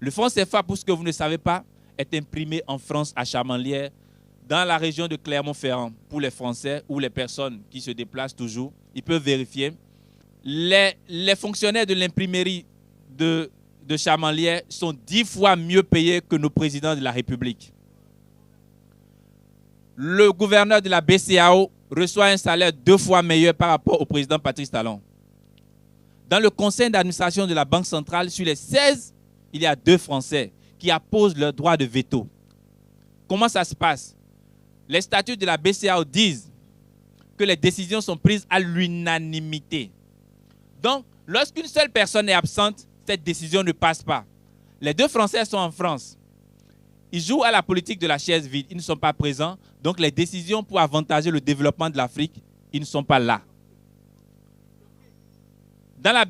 Le franc CFA, pour ce que vous ne savez pas, est imprimé en France à Chamanlière, dans la région de Clermont-Ferrand. Pour les Français ou les personnes qui se déplacent toujours, ils peuvent vérifier. Les fonctionnaires de l'imprimerie de Chamanlière sont 10 fois mieux payés que nos présidents de la République. Le gouverneur de la BCEAO reçoit un salaire 2 fois meilleur par rapport au président Patrice Talon. Dans le conseil d'administration de la Banque centrale, sur les 16, il y a 2 Français qui apposent leur droit de veto. Comment ça se passe? Les statuts de la BCEAO disent que les décisions sont prises à l'unanimité. Donc, lorsqu'une seule personne est absente, cette décision ne passe pas. Les 2 Français sont en France. Ils jouent à la politique de la chaise vide. Ils ne sont pas présents. Donc, les décisions pour avantager le développement de l'Afrique, ils ne sont pas là. Dans la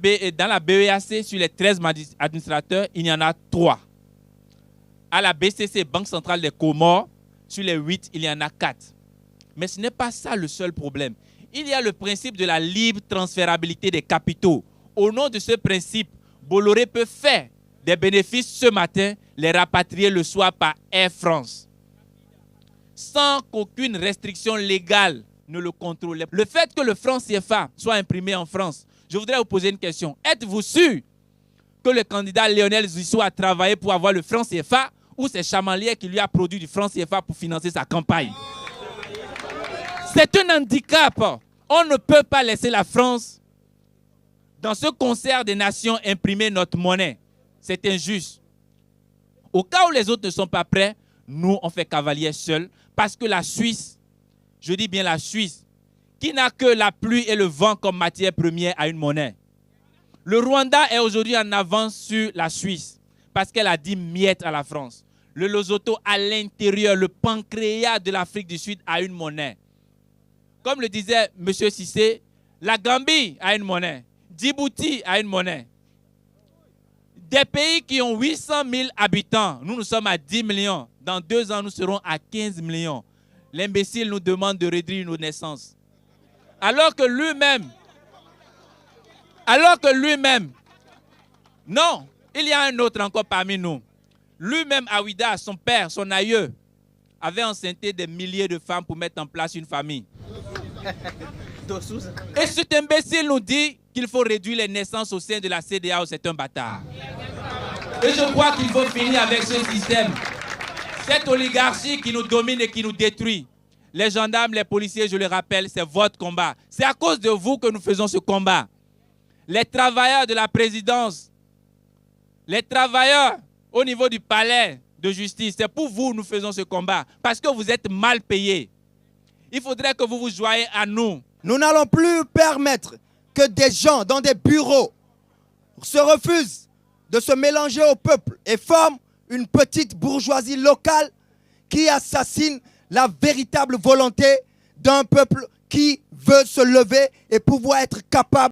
BEAC, sur les 13 administrateurs, il y en a 3. À la BCC, Banque centrale des Comores, sur les 8, il y en a 4. Mais ce n'est pas ça le seul problème. Il y a le principe de la libre transférabilité des capitaux. Au nom de ce principe, Bolloré peut faire des bénéfices ce matin, les rapatrier le soir par Air France, sans qu'aucune restriction légale ne le contrôle. Le fait que le franc CFA soit imprimé en France, je voudrais vous poser une question. Êtes-vous sûr que le candidat Lionel Zisso a travaillé pour avoir le franc CFA ou c'est Chamanlière qui lui a produit du franc CFA pour financer sa campagne? C'est un handicap. On ne peut pas laisser la France dans ce concert des nations imprimer notre monnaie. C'est injuste. Au cas où les autres ne sont pas prêts, nous, on fait cavalier seul parce que la Suisse, je dis bien la Suisse, qui n'a que la pluie et le vent comme matière première à une monnaie. Le Rwanda est aujourd'hui en avance sur la Suisse parce qu'elle a dit miette à la France. Le Lesotho à l'intérieur, le pancréas de l'Afrique du Sud a une monnaie. Comme le disait M. Cissé, la Gambie a une monnaie, Djibouti a une monnaie. Des pays qui ont 800 000 habitants, nous sommes à 10 millions. Dans 2 ans, nous serons à 15 millions. L'imbécile nous demande de réduire nos naissances. Alors que lui-même, non, il y a un autre encore parmi nous. Lui-même, Awida, son père, son aïeux, avait enceinté des milliers de femmes pour mettre en place une famille. Et cet imbécile nous dit qu'il faut réduire les naissances au sein de la CEDEAO, c'est un bâtard. Et je crois qu'il faut finir avec ce système. Cette oligarchie qui nous domine et qui nous détruit. Les gendarmes, les policiers, je le rappelle, c'est votre combat. C'est à cause de vous que nous faisons ce combat. Les travailleurs de la présidence, les travailleurs au niveau du palais de justice, c'est pour vous que nous faisons ce combat. Parce que vous êtes mal payés. Il faudrait que vous vous joignez à nous. Nous n'allons plus permettre que des gens dans des bureaux se refusent de se mélanger au peuple et forment une petite bourgeoisie locale qui assassine la véritable volonté d'un peuple qui veut se lever et pouvoir être capable